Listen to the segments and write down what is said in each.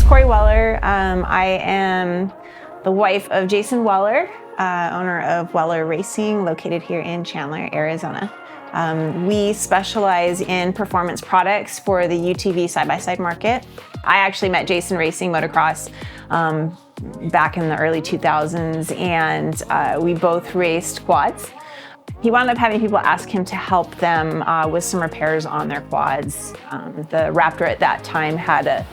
name's Cory Weller. I am the wife of Jason Weller, owner of Weller Racing, located here in Chandler, Arizona. We specialize in performance products for the UTV side-by-side market. I actually met Jason racing motocross back in the early 2000s, and we both raced quads. He wound up having people ask him to help them with some repairs on their quads. The Raptor at that time had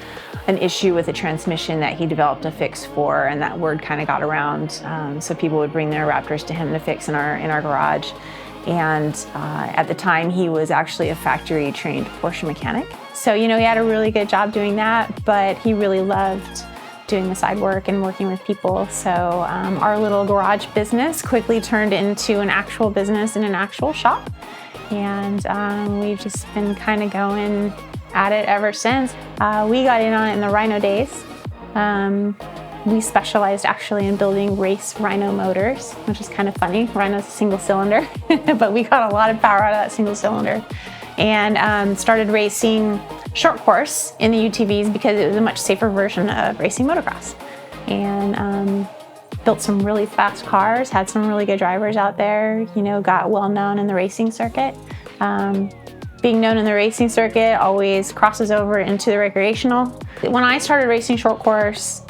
an issue with a transmission that he developed a fix for, and that word kind of got around. So people would bring their Raptors to him to fix in our garage. And at the time, he was actually a factory-trained Porsche mechanic. So, he had a really good job doing that, but he really loved doing the side work and working with people. So our little garage business quickly turned into an actual business in an actual shop. And we've just been kind of going at it ever since. We got in on it in the Rhino days. We specialized actually in building race Rhino motors, which is kind of funny. Rhino's a single cylinder, but we got a lot of power out of that single cylinder. And started racing short course in the UTVs because it was a much safer version of racing motocross. And built some really fast cars, had some really good drivers out there, got well known in the racing circuit. Being known in the racing circuit always crosses over into the recreational. When I started racing short course,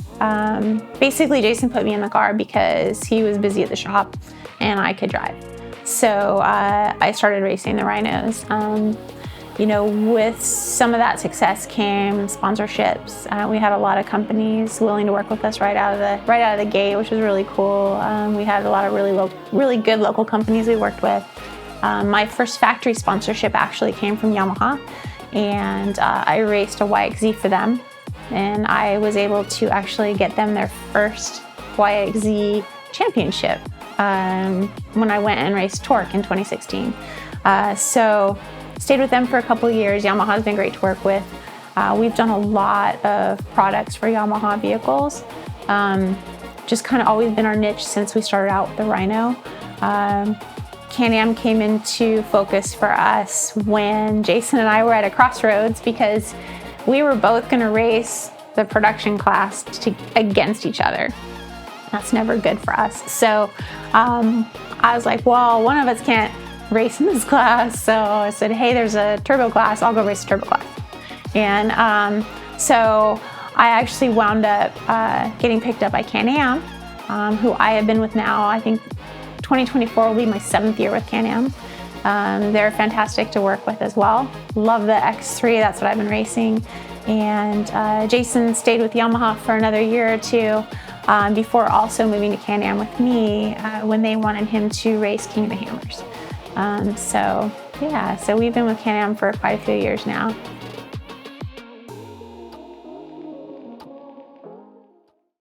basically Jason put me in the car because he was busy at the shop and I could drive. So I started racing the Rhinos. With some of that success came sponsorships. We had a lot of companies willing to work with us right out of the gate, which was really cool. We had a lot of really good local companies we worked with. My first factory sponsorship actually came from Yamaha, and I raced a YXZ for them, and I was able to actually get them their first YXZ championship when I went and raced Torque in 2016. So stayed with them for a couple of years. Yamaha's been great to work with. We've done a lot of products for Yamaha vehicles. Just kind of always been our niche since we started out with the Rhino. Can-Am came into focus for us when Jason and I were at a crossroads because we were both going to race the production class against each other. That's never good for us. So I was like, well, one of us can't race in this class. So I said, hey, there's a turbo class. I'll go race the turbo class. And so I actually wound up getting picked up by Can-Am, who I have been with now. I think 2024 will be my 7th year with Can-Am. They're fantastic to work with as well. Love the X3, that's what I've been racing. And Jason stayed with Yamaha for another year or two before also moving to Can-Am with me when they wanted him to race King of the Hammers. So we've been with Can-Am for quite a few years now.